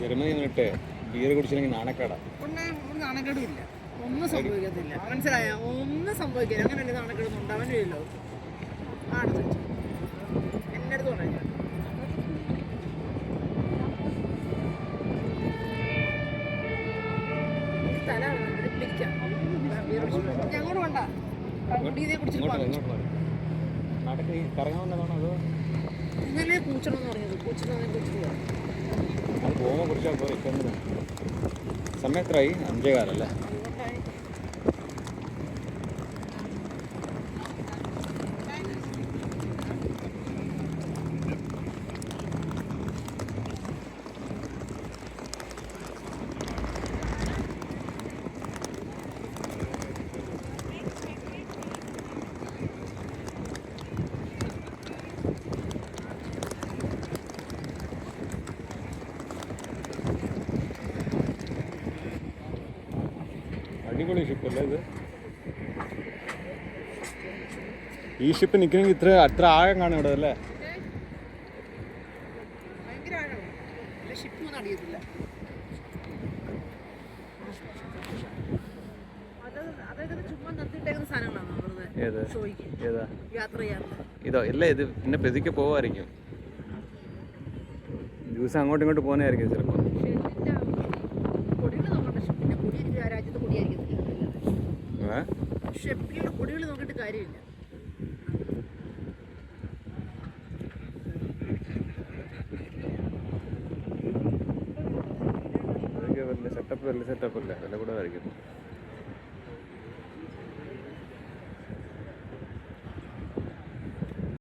തിരുമതി നിന്നിട്ട് ബിയർ കുടിച്ചില്ലെങ്കിൽ നാണക്കേടാ. ഒരു നാണക്കേടും ഇല്ല, ഒന്നും സംഭവിക്കത്തില്ല. മനസ്സിലായ? ഒന്നും സംഭവിക്കില്ല. അങ്ങനെ ഒരു നാണക്കേടൊന്നും ഉണ്ടാവാനില്ലല്ലോ. ആണ് എൻ്റെ അടുത്ത് പറയാം. തല പിടിക്കാം. ഞങ്ങോട്ട് വേണ്ട, കറങ്ങാവുന്നതാണോ അതോ ഇന്നലെ പൂച്ചണമെന്ന് പറഞ്ഞത്? പൂച്ചനെ കുറിച്ചിട്ട് അത് പോകുമ്പോൾ കുടിച്ചാൽ പോയി. സമയം എത്രയായി? 5:15 അല്ലേ? അടിപൊളി ഷിപ്പല്ലേ ഇത്? ഈ ഷിപ്പ് നിൽക്കണമെങ്കിൽ അത്ര ആഴം കാണും ഇവിടെ അല്ലേ? ഇതോ ഇല്ല, ഇത് പിന്നെ പെതുക്കെ പോവായിരിക്കും. ദിവസം അങ്ങോട്ടും ഇങ്ങോട്ട് പോകുന്നതായിരിക്കും ചിലപ്പോൾ. പൊടികൾ നോക്കിയിട്ട് കാര്യമില്ല. വലിയ സെറ്റപ്പ് അല്ലേ? വില കൂടെ ആയിരിക്കും.